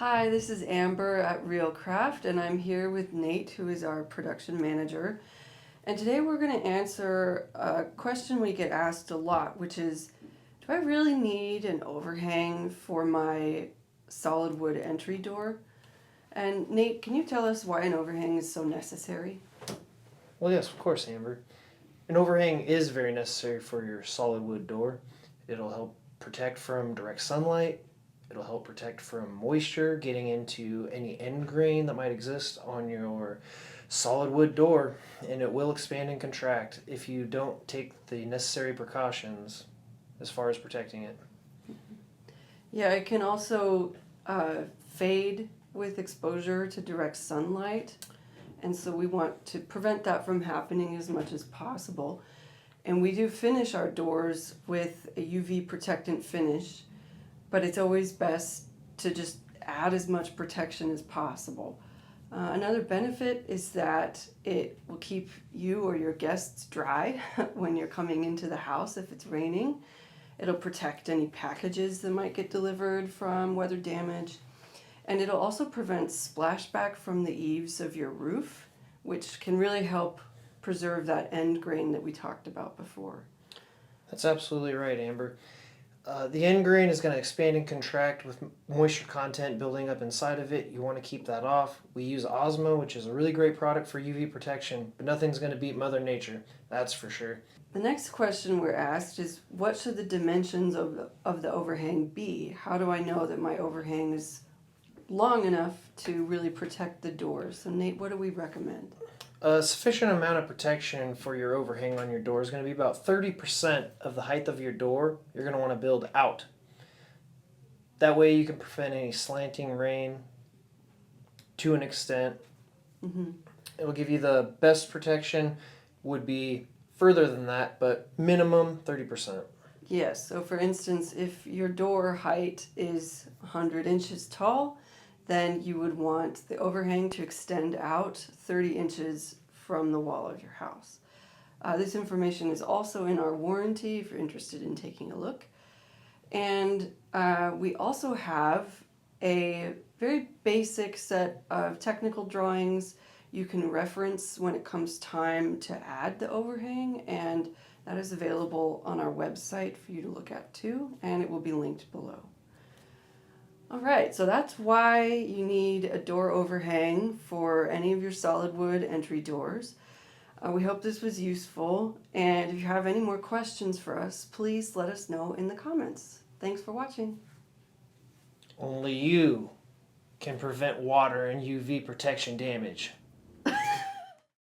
Hi, this is Amber at RealCraft, and I'm here with Nate, who is our production manager. And today we're going to answer a question we get asked a lot, which is, do I really need an overhang for my solid wood entry door? And Nate, can you tell us why an overhang is so necessary? Well, yes, of course, Amber. An overhang is very necessary for your solid wood door. It'll help protect from direct sunlight. It'll help protect from moisture getting into any end grain that might exist on your solid wood door, and it will expand and contract if you don't take the necessary precautions as far as protecting it. Yeah, it can also fade with exposure to direct sunlight. And so we want to prevent that from happening as much as possible. And we do finish our doors with a UV protectant finish, but it's always best to just add as much protection as possible. Another benefit is that it will keep you or your guests dry when you're coming into the house if it's raining. It'll protect any packages that might get delivered from weather damage. And it'll also prevent splashback from the eaves of your roof, which can really help preserve that end grain that we talked about before. That's absolutely right, Amber. The end grain is going to expand and contract with moisture content building up inside of it. You want to keep that off. We use Osmo, which is a really great product for UV protection, but nothing's going to beat Mother Nature, that's for sure. The next question we're asked is, what should the dimensions of the overhang be? How do I know that my overhang is long enough to really protect the doors? So Nate, what do we recommend? A sufficient amount of protection for your overhang on your door is going to be about 30% of the height of your door. You're going to want to build out. That way you can prevent any slanting rain to an extent. Mm-hmm. It'll give you the best protection would be further than that, but minimum 30%. Yes, so for instance, if your door height is 100 inches tall, then you would want the overhang to extend out 30 inches from the wall of your house. This information is also in our warranty if you're interested in taking a look. And we also have a very basic set of technical drawings you can reference when it comes time to add the overhang, and that is available on our website for you to look at too, and it will be linked below. All right, so that's why you need a door overhang for any of your solid wood entry doors. We hope this was useful, and if you have any more questions for us, please let us know in the comments. Thanks for watching. Only you can prevent water and UV protection damage.